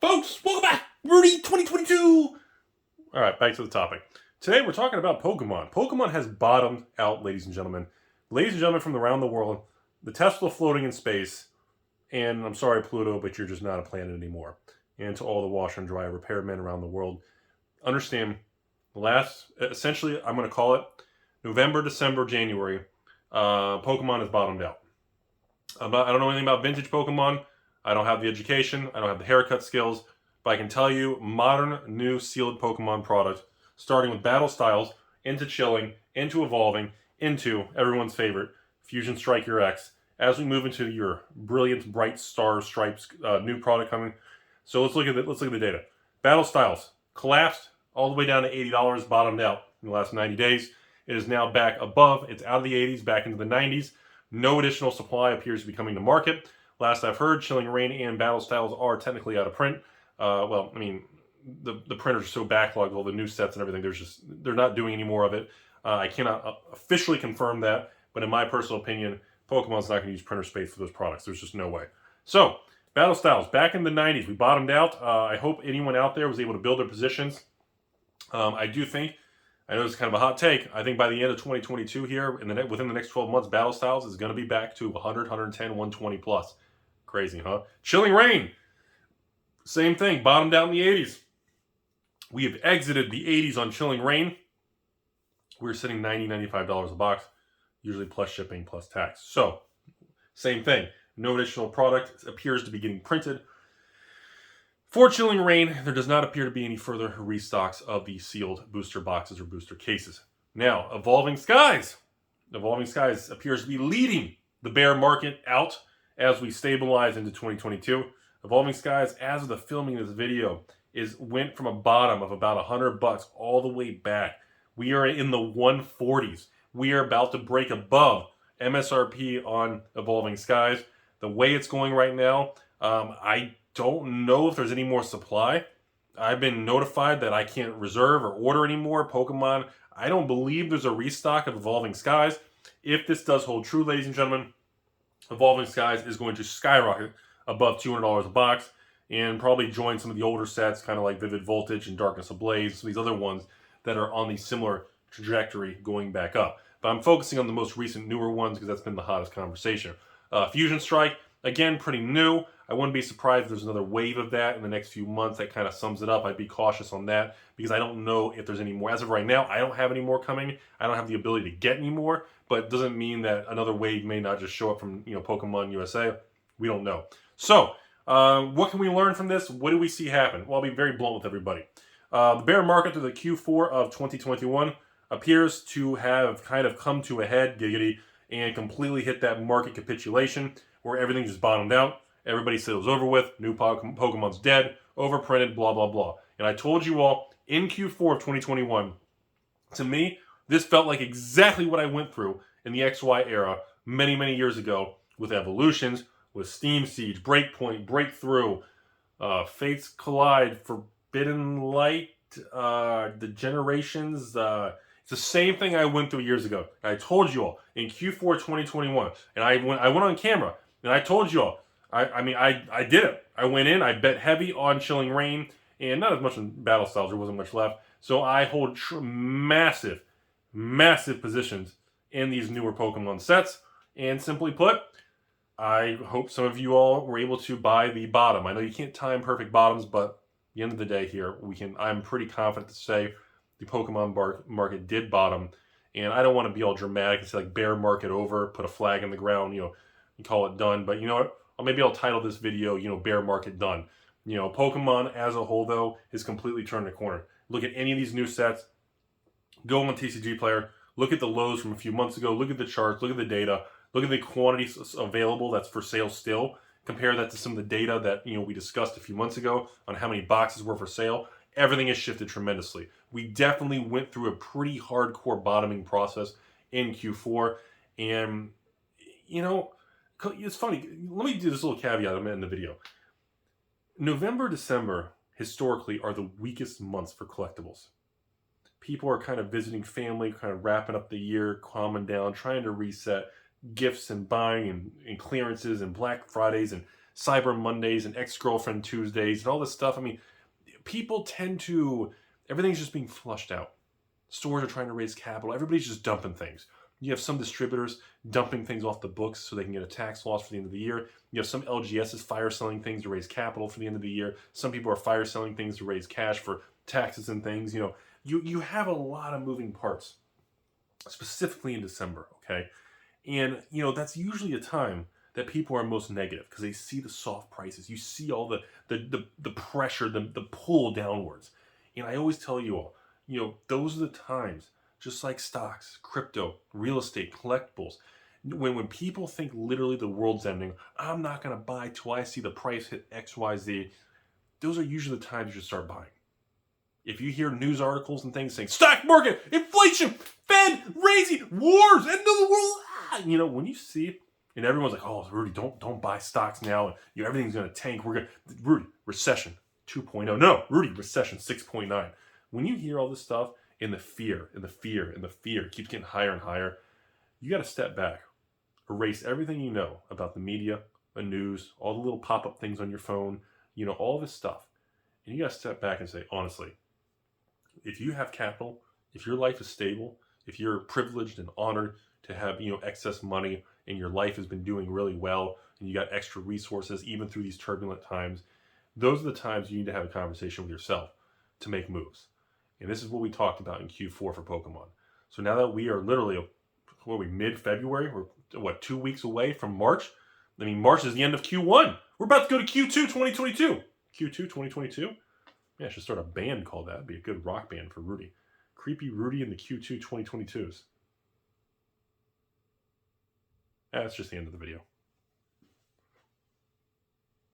Folks, welcome back. Rudy 2022. All right, back to the topic. Today we're talking about Pokemon. Pokemon has bottomed out, ladies and gentlemen. Ladies and gentlemen from around the world, the Tesla floating in space, and I'm sorry, Pluto, but you're just not a planet anymore. And to all the wash and dry repairmen around the world, understand essentially, I'm going to call it November, December, January, Pokemon has bottomed out. I don't know anything about vintage Pokemon. I don't have the education. I don't have the haircut skills. But I can tell you, modern, new, sealed Pokemon product, starting with battle styles, into chilling, into evolving, into everyone's favorite, Fusion Strike Your X, as we move into your brilliant, bright star stripes, new product coming. So let's look at the data. Battle styles collapsed all the way down to $80, bottomed out in the last 90 days. It is now back above. It's out of the 80s, back into the 90s. No additional supply appears to be coming to market. Last I've heard, Chilling Reign and Battle Styles are technically out of print. Well, I mean, the printers are so backlogged, all the new sets and everything, they're not doing any more of it. I cannot officially confirm that, but in my personal opinion, Pokemon's not going to use printer space for those products. There's just no way. So, Battle Styles, back in the 90s, we bottomed out. I hope anyone out there was able to build their positions. I do think, I know it's kind of a hot take, I think by the end of 2022 here, within the next 12 months, Battle Styles is going to be back to 100, 110, 120 plus. Crazy, huh? Chilling Reign, same thing, bottomed out in the 80s. We have exited the 80s on Chilling Reign. We're sitting $90, $95 a box, usually plus shipping, plus tax. So, same thing. No additional product appears to be getting printed. For Chilling Reign, there does not appear to be any further restocks of the sealed booster boxes or booster cases. Now, Evolving Skies. Evolving Skies appears to be leading the bear market out as we stabilize into 2022. Evolving Skies, as of the filming of this video, went from a bottom of about $100 all the way back. We are in the 140s. We are about to break above MSRP on Evolving Skies. The way it's going right now, I don't know if there's any more supply. I've been notified that I can't reserve or order anymore. Pokemon, I don't believe there's a restock of Evolving Skies. If this does hold true, ladies and gentlemen, Evolving Skies is going to skyrocket above $200 a box and probably join some of the older sets, kind of like Vivid Voltage and Darkness Ablaze, some of these other ones that are on the similar trajectory going back up. But I'm focusing on the most recent, newer ones because that's been the hottest conversation. Fusion Strike, again, pretty new. I wouldn't be surprised if there's another wave of that in the next few months. That kind of sums it up. I'd be cautious on that because I don't know if there's any more. As of right now, I don't have any more coming. I don't have the ability to get any more, but it doesn't mean that another wave may not just show up from Pokemon USA. We don't know. So, what can we learn from this? What do we see happen? Well, I'll be very blunt with everybody. The bear market through the Q4 of 2021 appears to have kind of come to a head, giggity, and completely hit that market capitulation where everything just bottomed out. Everybody said it was over with. New Pokemon's dead. Overprinted. Blah, blah, blah. And I told you all in Q4 of 2021, to me, this felt like exactly what I went through in the XY era many, many years ago with Evolutions, with Steam Siege, Breakpoint, Breakthrough, Fates Collide, Forbidden Light, the Generations. It's the same thing I went through years ago. And I told you all in Q4 2021, and I went on camera, and I told you all, I did it. I went in, I bet heavy on Chilling Reign, and not as much in Battle Styles, there wasn't much left. So I hold massive, massive positions in these newer Pokemon sets. And simply put, I hope some of you all were able to buy the bottom. I know you can't time perfect bottoms, but at the end of the day here, I'm pretty confident to say the Pokemon market did bottom. And I don't want to be all dramatic and say like bear market over, put a flag in the ground, you call it done. But you know what? Maybe I'll title this video, bear market done. Pokemon as a whole, though, has completely turned the corner. Look at any of these new sets. Go on TCG Player. Look at the lows from a few months ago. Look at the charts. Look at the data. Look at the quantities available that's for sale still. Compare that to some of the data that we discussed a few months ago on how many boxes were for sale. Everything has shifted tremendously. We definitely went through a pretty hardcore bottoming process in Q4. And, it's funny. Let me do this little caveat in the video. November, December, historically, are the weakest months for collectibles. People are kind of visiting family, kind of wrapping up the year, calming down, trying to reset, gifts and buying and clearances and Black Fridays and Cyber Mondays and ex-girlfriend Tuesdays and all this stuff. I mean, people tend to, everything's just being flushed out. Stores are trying to raise capital. Everybody's just dumping things. You have some distributors dumping things off the books so they can get a tax loss for the end of the year. You have some LGSs fire selling things to raise capital for the end of the year. Some people are fire selling things to raise cash for taxes and things. You know, you have a lot of moving parts, specifically in December, okay? And, you know, that's usually a time that people are most negative because they see the soft prices. You see all the pressure, the pull downwards. And I always tell you all, you know, those are the times, just like stocks, crypto, real estate, collectibles, when people think literally the world's ending, I'm not going to buy till I see the price hit X, Y, Z, those are usually the times you should start buying. If you hear news articles and things saying, stock market, inflation, Fed, raising, wars, end of the world, you know, when you see, and everyone's like, oh, Rudy, don't buy stocks now, and you know, everything's going to tank, Rudy, recession 2.0, no, Rudy, recession 6.9. When you hear all this stuff, and the fear keeps getting higher and higher, you got to step back, erase everything you know about the media, the news, all the little pop-up things on your phone, you know, all this stuff. And you got to step back and say, honestly, if you have capital, if your life is stable, if you're privileged and honored to have, you know, excess money and your life has been doing really well and you got extra resources even through these turbulent times, those are the times you need to have a conversation with yourself to make moves. And this is what we talked about in Q4 for Pokemon. So now that we are literally, mid-February? We're, 2 weeks away from March? I mean, March is the end of Q1. We're about to go to Q2 2022. Q2 2022? Yeah, I should start a band called that. It'd be a good rock band for Rudy. Creepy Rudy and the Q2 2022s. That's just the end of the video.